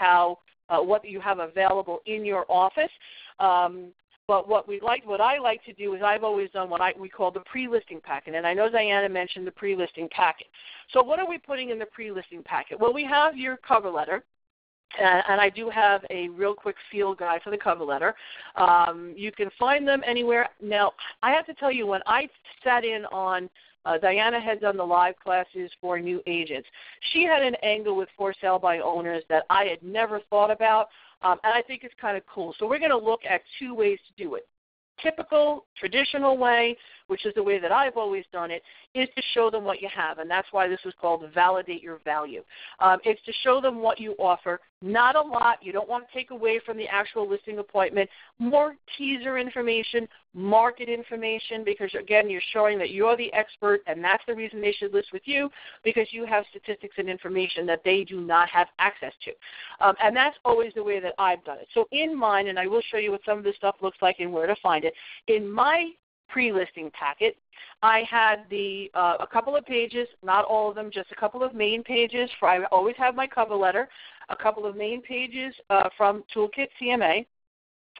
what you have available in your office. But what I like to do is I've always done what we call the pre-listing packet. And I know Diana mentioned the pre-listing packet. So what are we putting in the pre-listing packet? Well, we have your cover letter. And I do have a real quick field guide for the cover letter. You can find them anywhere. Now, I have to tell you, when I sat in on Diana had done the live classes for new agents. She had an angle with for sale by owners that I had never thought about, and I think it's kind of cool. So we're going to look at two ways to do it. Typical, traditional way, which is the way that I've always done it, is to show them what you have, and that's why this was called Validate Your Value. It's to show them what you offer. Not a lot. You don't want to take away from the actual listing appointment. More teaser information, market information, because, again, you're showing that you're the expert, and that's the reason they should list with you, because you have statistics and information that they do not have access to. And that's always the way that I've done it. So in mine, and I will show you what some of this stuff looks like and where to find it, in my pre-listing packet, I had a couple of pages, not all of them, just a couple of main pages. I always have my cover letter, a couple of main pages from Toolkit CMA,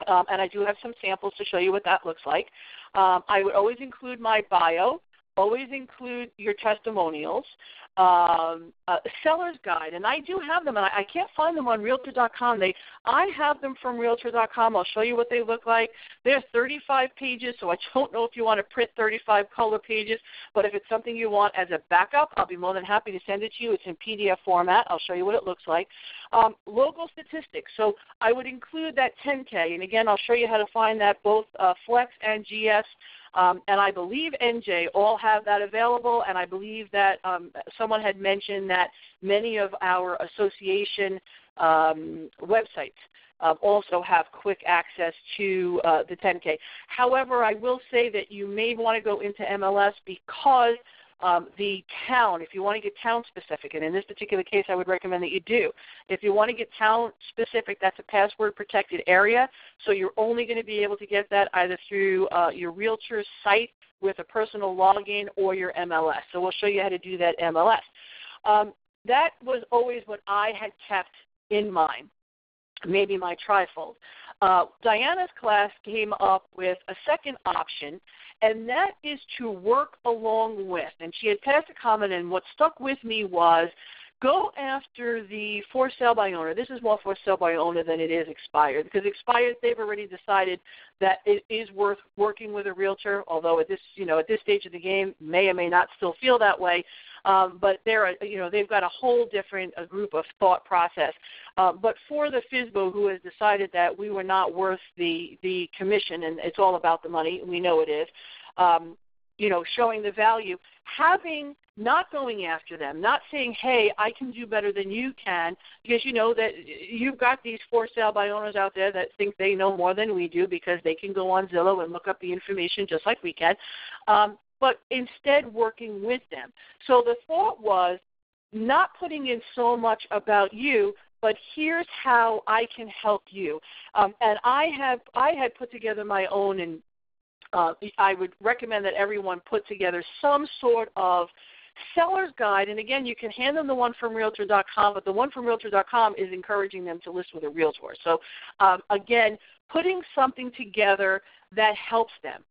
and I do have some samples to show you what that looks like. I would always include my bio, always include your testimonials, seller's guide, and I do have them, and I can't find them on Realtor.com. I have them from Realtor.com. I'll show you what they look like. They're 35 pages, so I don't know if you want to print 35 color pages, but if it's something you want as a backup, I'll be more than happy to send it to you. It's in PDF format. I'll show you what it looks like. Local statistics, so I would include that 10K, and again, I'll show you how to find that both Flex and GS. And I believe NJ all have that available, and I believe that someone had mentioned that many of our association websites also have quick access to the 10K. However, I will say that you may want to go into MLS because the town, if you want to get town specific, and in this particular case I would recommend that you do. If you want to get town specific, that's a password protected area, so you're only going to be able to get that either through your realtor's site with a personal login or your MLS. So we'll show you how to do that MLS. That was always what I had kept in mind, maybe my trifold. Diana's class came up with a second option, and that is to work along with. And she had passed a comment, and what stuck with me was go after the for sale by owner. This is more for sale by owner than it is expired, because expired, they've already decided that it is worth working with a realtor, although at this stage of the game may or may not still feel that way. But they've got a whole different group of thought process. But for the FSBO who has decided that we were not worth the commission, and it's all about the money, we know it is, showing the value, not going after them, not saying, hey, I can do better than you can, because you know that you've got these for sale by owners out there that think they know more than we do because they can go on Zillow and look up the information just like we can. But instead working with them. So the thought was not putting in so much about you, but here's how I can help you. And I had put together my own, and I would recommend that everyone put together some sort of seller's guide. And again, you can hand them the one from Realtor.com, but the one from Realtor.com is encouraging them to list with a realtor. So again, putting something together that helps them.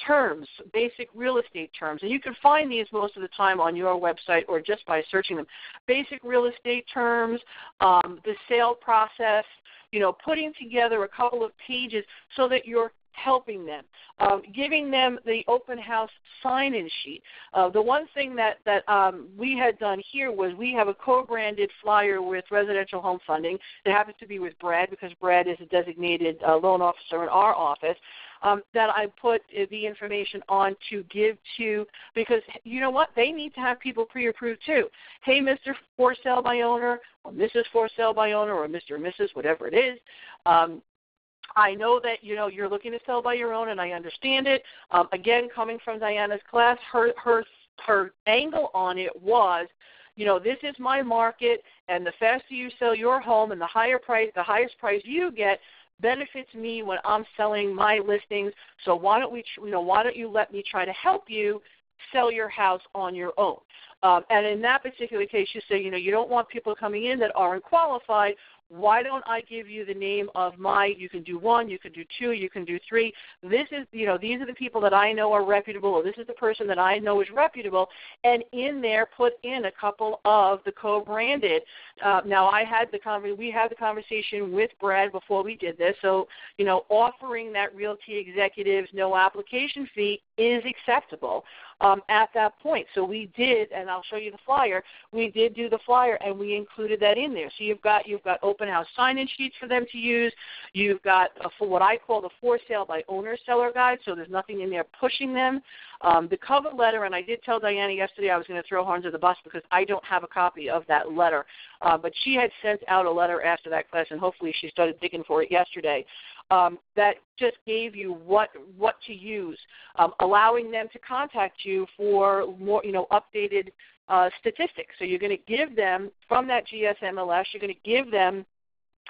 Terms, basic real estate terms, and you can find these most of the time on your website or just by searching them. Basic real estate terms, the sale process, putting together a couple of pages so that you're helping them, giving them the open house sign-in sheet. The one thing that we had done here was we have a co-branded flyer with residential home funding. It happens to be with Brad because Brad is a designated loan officer in our office. That I put the information on to give to, because you know what? They need to have people pre-approved too. Hey, Mr. For Sale by Owner, or Mrs. For Sale by Owner, or Mr. or Mrs., whatever it is. I know that, you're looking to sell by your own, and I understand it. Again, coming from Diana's class, her angle on it was, this is my market, and the faster you sell your home and the highest price you get, benefits me when I'm selling my listings. So why don't you let me try to help you sell your house on your own? And in that particular case, you say, you don't want people coming in that aren't qualified. Why don't I give you the name of you can do 1, you can do 2, you can do 3. This is, these are the people that I know are reputable, or this is the person that I know is reputable, and in there put in a couple of the co-branded. Now, we had the conversation with Brad before we did this, so, offering that Realty Executives no application fee is acceptable at that point. So we did, and I'll show you the flyer, we did do the flyer, and we included that in there. So you've got open house sign-in sheets for them to use. You've got for what I call the for sale by owner seller guide, so there's nothing in there pushing them. The cover letter, and I did tell Diana yesterday I was going to throw her under the bus because I don't have a copy of that letter. But she had sent out a letter after that class, and hopefully she started digging for it yesterday. That just gave you what to use, allowing them to contact you for more, updated statistics. So you're going to give them from that GSMLS, you're going to give them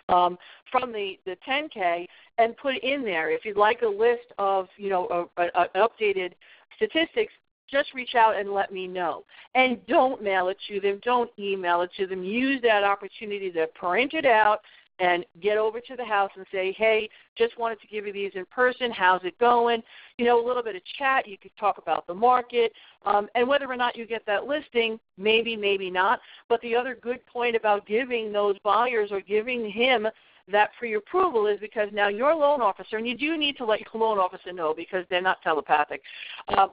from the 10K and put in there. If you'd like a list of, updated statistics, just reach out and let me know. And don't mail it to them. Don't email it to them. Use that opportunity to print it out and get over to the house and say, hey, just wanted to give you these in person. How's it going? A little bit of chat. You could talk about the market. And whether or not you get that listing, maybe, maybe not. But the other good point about giving those buyers or giving him that pre-approval is because now your loan officer, and you do need to let your loan officer know because they're not telepathic,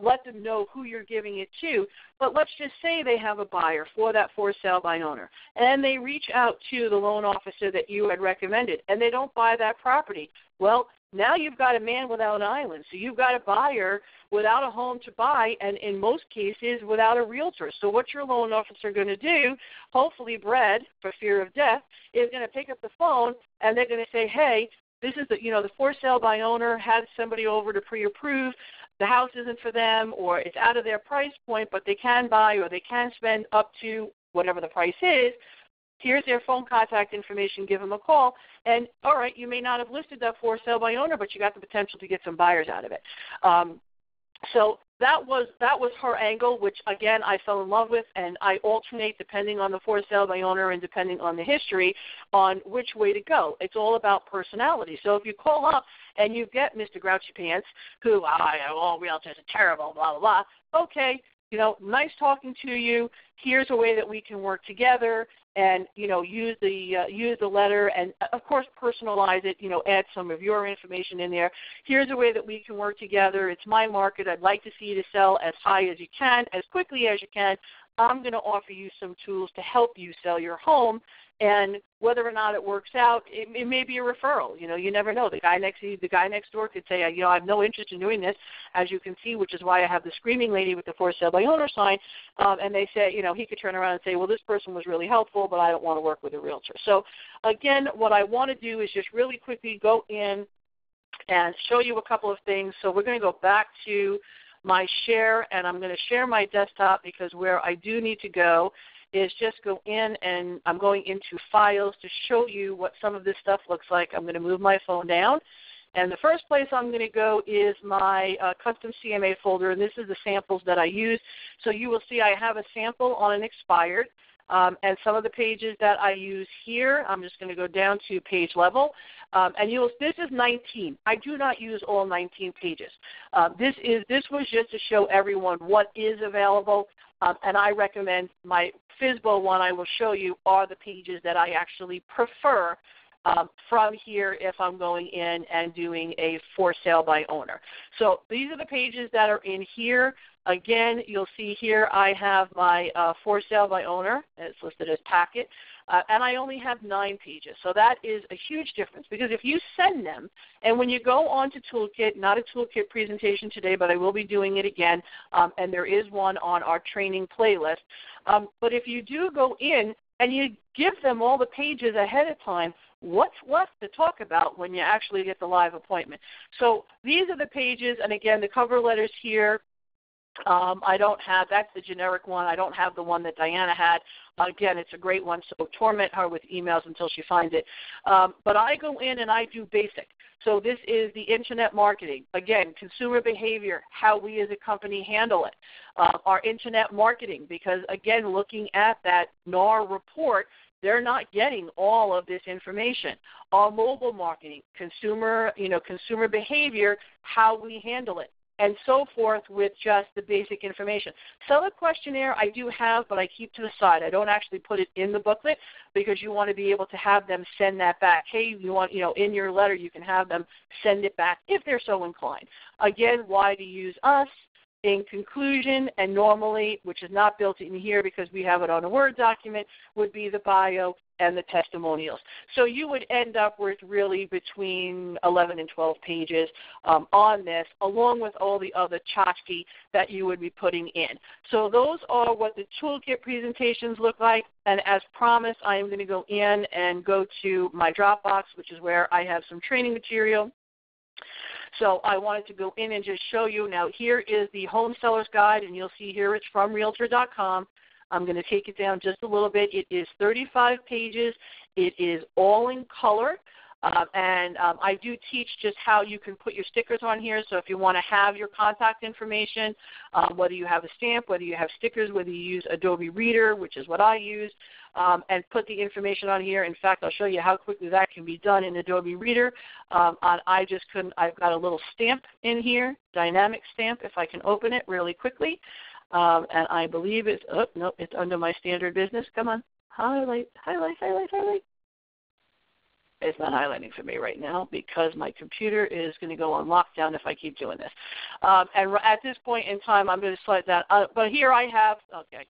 let them know who you're giving it to. But let's just say they have a buyer for that for sale by owner, and they reach out to the loan officer that you had recommended, and they don't buy that property. Well, now you've got a man without an island. So you've got a buyer without a home to buy, and in most cases without a realtor. So what your loan officer going to do, hopefully bred for fear of death, is going to pick up the phone and they're going to say, hey, this is the for sale by owner had somebody over to pre-approve. The house isn't for them, or it's out of their price point, but they can buy or they can spend up to whatever the price is. Here's their phone contact information. Give them a call. And, all right, you may not have listed that for sale by owner, but you got the potential to get some buyers out of it. So that was her angle, which, again, I fell in love with, and I alternate depending on the for sale by owner and depending on the history on which way to go. It's all about personality. So if you call up and you get Mr. Grouchy Pants, who, all realtors are terrible, blah, blah, blah, okay, nice talking to you. Here's a way that we can work together and, use the letter and, of course, personalize it, add some of your information in there. Here's a way that we can work together. It's my market. I'd like to see you to sell as high as you can, as quickly as you can. I'm going to offer you some tools to help you sell your home. And whether or not it works out, it may be a referral. You never know. The guy next door could say, I have no interest in doing this, as you can see, which is why I have the screaming lady with the for sale by owner sign. And they say, he could turn around and say, well, this person was really helpful, but I don't want to work with a realtor. So, again, what I want to do is just really quickly go in and show you a couple of things. So we're going to go back to my share, and I'm going to share my desktop because where I do need to go is just go in, and I'm going into files to show you what some of this stuff looks like. I'm going to move my phone down. And the first place I'm going to go is my custom CMA folder, and this is the samples that I use. So you will see I have a sample on an expired, and some of the pages that I use here, I'm just going to go down to page level. And this is 19. I do not use all 19 pages. This was just to show everyone what is available. And I recommend my FSBO one I will show you are the pages that I actually prefer from here if I'm going in and doing a for sale by owner. So these are the pages that are in here. Again, you'll see here I have my for sale by owner. It's listed as packet. And I only have 9 pages. So that is a huge difference because if you send them, and when you go on to Toolkit, not a Toolkit presentation today, but I will be doing it again, and there is one on our training playlist. But if you do go in and you give them all the pages ahead of time, what's left to talk about when you actually get the live appointment? So these are the pages, and again, the cover letters here. I don't have, that's the generic one. I don't have the one that Diana had. Again, it's a great one, so torment her with emails until she finds it. But I go in and I do basic. So this is the internet marketing. Again, consumer behavior, how we as a company handle it. Our internet marketing, because again, looking at that NAR report, they're not getting all of this information. Our mobile marketing, consumer behavior, how we handle it, and so forth with just the basic information. Seller questionnaire I do have, but I keep to the side. I don't actually put it in the booklet because you want to be able to have them send that back. Hey, you want, in your letter you can have them send it back if they're so inclined. Again, why to use us? In conclusion, and normally, which is not built in here because we have it on a Word document, would be the bio and the testimonials. So you would end up with really between 11 and 12 pages on this, along with all the other tchotchke that you would be putting in. So those are what the Toolkit presentations look like. And as promised, I am going to go in and go to my Dropbox, which is where I have some training material. So I wanted to go in and just show you. Now, here is the Home Seller's Guide, and you'll see here it's from Realtor.com. I'm going to take it down just a little bit. It is 35 pages. It is all in color. And I do teach just how you can put your stickers on here. So if you want to have your contact information, whether you have a stamp, whether you have stickers, whether you use Adobe Reader, which is what I use, and put the information on here. In fact, I'll show you how quickly that can be done in Adobe Reader. I just couldn't. I've got a little stamp in here, dynamic stamp, if I can open it really quickly. And I believe it's, oh, no, it's under my standard business. Come on. Highlight, highlight, highlight, highlight. It's not highlighting for me right now because my computer is going to go on lockdown if I keep doing this. And at this point in time, I'm going to slide that. But here I have, okay,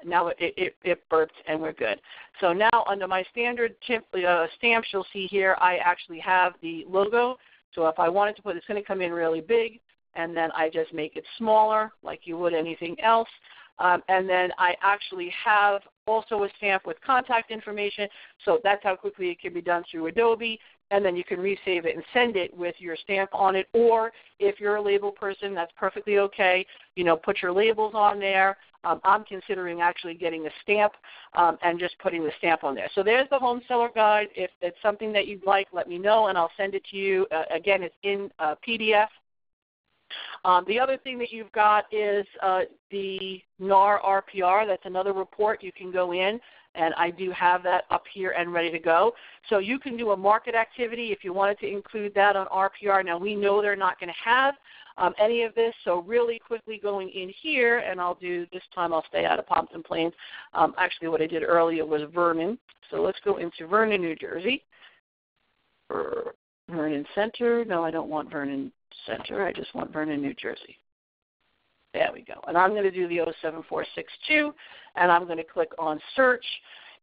Now it burped and we're good. So now under my standard stamps, you'll see here I actually have the logo. So if I wanted to put, it's going to come in really big, and then I just make it smaller like you would anything else. And then I actually have also a stamp with contact information, so that's how quickly it can be done through Adobe. And then you can resave it and send it with your stamp on it. Or if you're a label person, that's perfectly okay. Put your labels on there. I'm considering actually getting a stamp and just putting the stamp on there. So there's the home seller guide. If it's something that you'd like, let me know, and I'll send it to you. Again, it's in PDF. The other thing that you've got is the NAR RPR. That's another report. You can go in, and I do have that up here and ready to go. So you can do a market activity if you wanted to include that on RPR. Now, we know they're not going to have any of this, so really quickly going in here, and this time I'll stay out of Pompton Plains. Actually, what I did earlier was Vernon. So let's go into Vernon, New Jersey. Vernon Center. No, I don't want Vernon Center. I just want Vernon, New Jersey. There we go. And I'm going to do the 07462, and I'm going to click on search.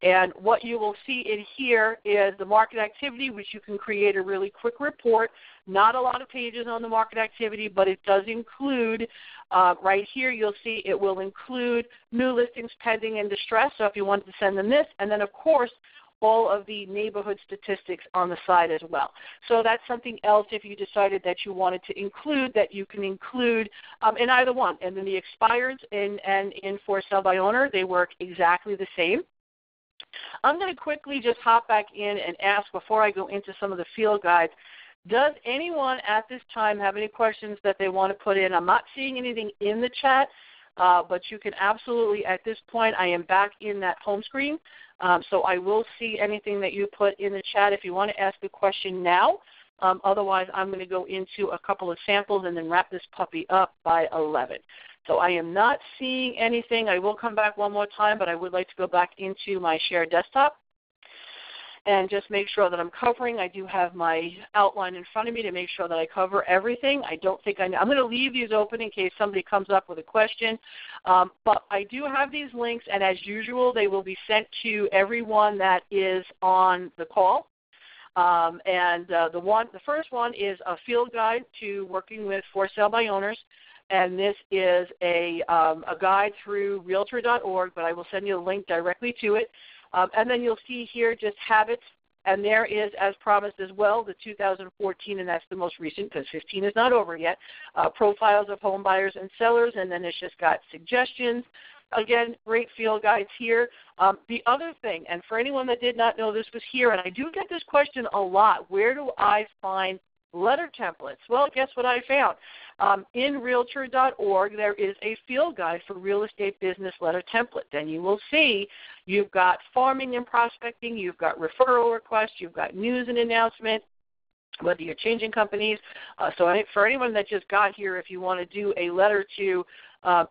And what you will see in here is the market activity, which you can create a really quick report. Not a lot of pages on the market activity, but it does include, right here you'll see it will include new listings pending in distress, so if you wanted to send them this, and then of course all of the neighborhood statistics on the side as well. So that's something else if you decided that you wanted to include that you can include in either one. And then the expireds and in for sale by owner, they work exactly the same. I'm going to quickly just hop back in and ask before I go into some of the field guides, does anyone at this time have any questions that they want to put in? I'm not seeing anything in the chat, but you can absolutely, at this point, I am back in that home screen, so I will see anything that you put in the chat if you want to ask a question now. Otherwise, I'm going to go into a couple of samples and then wrap this puppy up by 11. So I am not seeing anything. I will come back one more time, but I would like to go back into my shared desktop and just make sure that I'm covering. I do have my outline in front of me to make sure that I cover everything. I don't think I'm going to leave these open in case somebody comes up with a question. But I do have these links, and as usual, they will be sent to everyone that is on the call. The first one is a field guide to working with for sale by owners. And this is a guide through Realtor.org, but I will send you a link directly to it. And then you'll see here just habits, and there is, as promised as well, the 2014, and that's the most recent because 15 is not over yet, profiles of home buyers and sellers, and then it's just got suggestions. Again, great field guides here. The other thing, and for anyone that did not know this was here, and I do get this question a lot, where do I find letter templates? Well, guess what I found? In Realtor.org, there is a field guide for real estate business letter templates, and you will see you've got farming and prospecting, you've got referral requests, you've got news and announcement, whether you're changing companies. So for anyone that just got here, if you want to do a letter to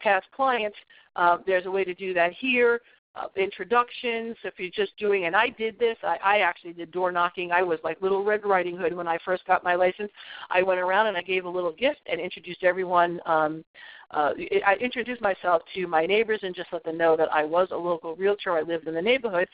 past clients, there's a way to do that here. Introductions, if you're just doing, and I did this, I actually did door knocking. I was like Little Red Riding Hood when I first got my license. I went around and I gave a little gift and introduced everyone. I introduced myself to my neighbors and just let them know that I was a local realtor. I lived in the neighborhood.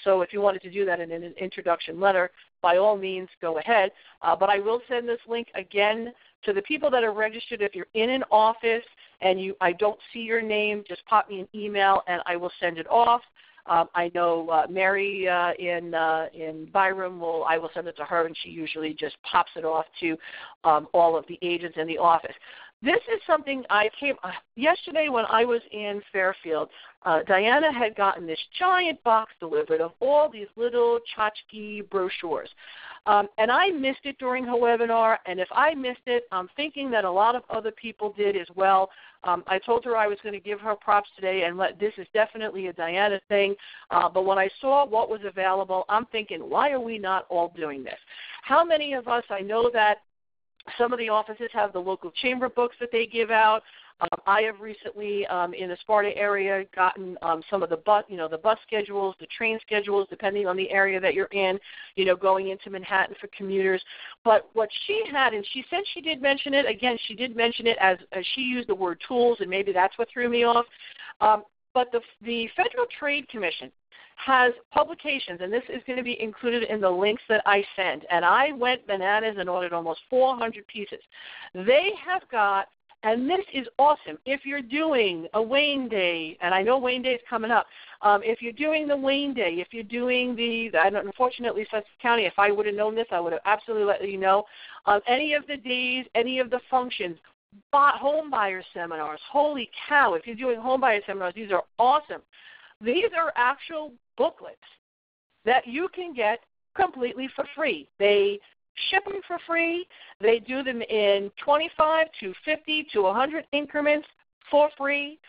So if you wanted to do that in an introduction letter, by all means, go ahead. But I will send this link again to the people that are registered. If you're in an office and I don't see your name, just pop me an email and I will send it off. I know Mary in Byram I will send it to her, and she usually just pops it off to all of the agents in the office. This is something I came yesterday when I was in Fairfield. Diana had gotten this giant box delivered of all these little tchotchke brochures. And I missed it during her webinar, and if I missed it, I'm thinking that a lot of other people did as well. I told her I was going to give her props today, and this is definitely a Diana thing. But when I saw what was available, I'm thinking, why are we not all doing this? How many of us, I know that some of the offices have the local chamber books that they give out. I have recently, in the Sparta area, gotten some of the bus schedules, the train schedules, depending on the area that you're in, going into Manhattan for commuters. But what she had, and she said she did mention it, again, she did mention it as she used the word tools, and maybe that's what threw me off. But the Federal Trade Commission has publications, and this is going to be included in the links that I send. And I went bananas and ordered almost 400 pieces. They have got, and this is awesome, if you're doing a Wayne Day, and I know Wayne Day is coming up, if you're doing the Wayne Day, if you're doing unfortunately, Sussex County, if I would have known this, I would have absolutely let you know, any of the days, any of the functions, home buyer seminars, holy cow, if you're doing home buyer seminars, these are awesome. These are actual booklets that you can get completely for free. They ship them for free. They do them in 25 to 50 to 100 increments for free.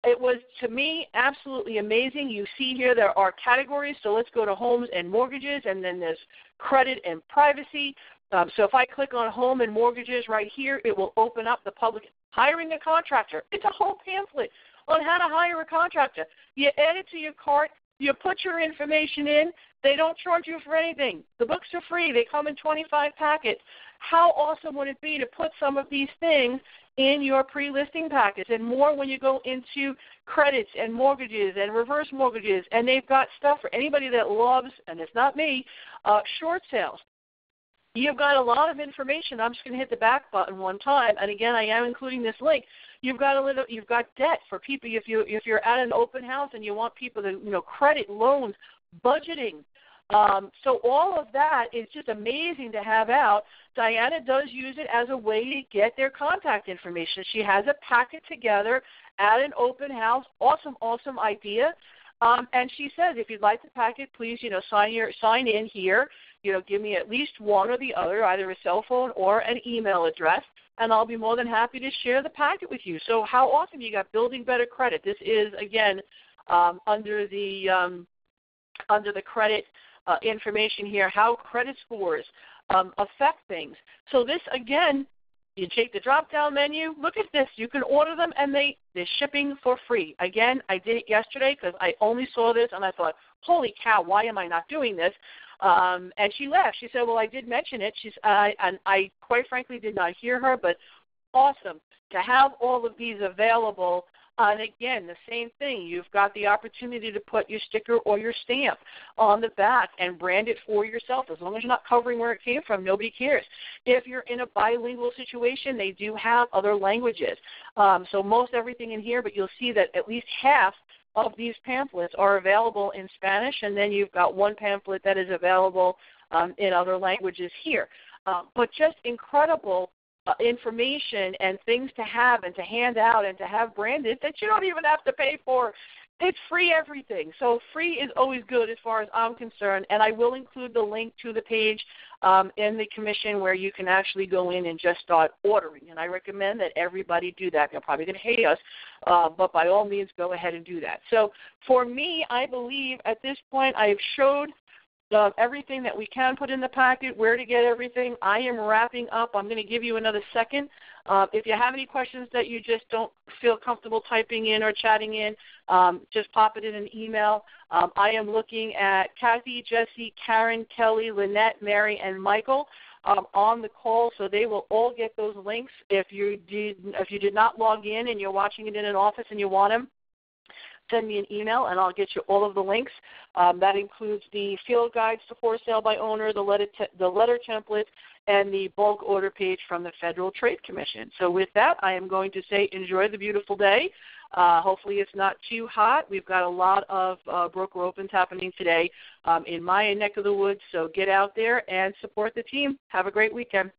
It was, to me, absolutely amazing. You see here there are categories, so let's go to homes and mortgages, and then there's credit and privacy. So if I click on home and mortgages right here, it will open up the public hiring a contractor. It's a whole pamphlet on how to hire a contractor. You add it to your cart. You put your information in. They don't charge you for anything. The books are free. They come in 25 packets. How awesome would it be to put some of these things in your pre-listing packets, and more when you go into credits and mortgages and reverse mortgages. And they've got stuff for anybody that loves, and it's not me, short sales. You've got a lot of information. I'm just going to hit the back button one time, and again, I am including this link. You've got debt for people if you're at an open house and you want people to credit, loans, budgeting. So all of that is just amazing to have out. Diana does use it as a way to get their contact information. She has a packet together at an open house. Awesome, awesome idea. And she says, if you'd like the packet, please, sign in here. Give me at least one or the other, either a cell phone or an email address, and I'll be more than happy to share the packet with you. So how awesome. You got Building Better Credit. This is, again, under the credit information here, how credit scores affect things. So this, again, you take the drop-down menu, look at this. You can order them, and they're shipping for free. Again, I did it yesterday because I only saw this, and I thought, holy cow, why am I not doing this? And she laughed. She said, well, I did mention it. And I quite frankly did not hear her, but awesome to have all of these available. And again, the same thing. You've got the opportunity to put your sticker or your stamp on the back and brand it for yourself. As long as you're not covering where it came from, nobody cares. If you're in a bilingual situation, they do have other languages. So most everything in here, but you'll see that at least half of these pamphlets are available in Spanish, and then you've got one pamphlet that is available in other languages here. But just incredible information and things to have and to hand out and to have branded that you don't even have to pay for. It's free everything. So free is always good as far as I'm concerned, and I will include the link to the page in the commission where you can actually go in and just start ordering. And I recommend that everybody do that. They're probably going to hate us, but by all means go ahead and do that. So for me, I believe at this point I have showed everything that we can put in the packet, where to get everything. I am wrapping up. I'm going to give you another second. If you have any questions that you just don't feel comfortable typing in or chatting in, just pop it in an email. I am looking at Kathy, Jesse, Karen, Kelly, Lynette, Mary, and Michael on the call, so they will all get those links. If you did not log in and you're watching it in an office and you want them, send me an email, and I'll get you all of the links. That includes the field guides to for sale by owner, the letter template, and the bulk order page from the Federal Trade Commission. So with that, I am going to say enjoy the beautiful day. Hopefully it's not too hot. We've got a lot of broker opens happening today in my neck of the woods, so get out there and support the team. Have a great weekend.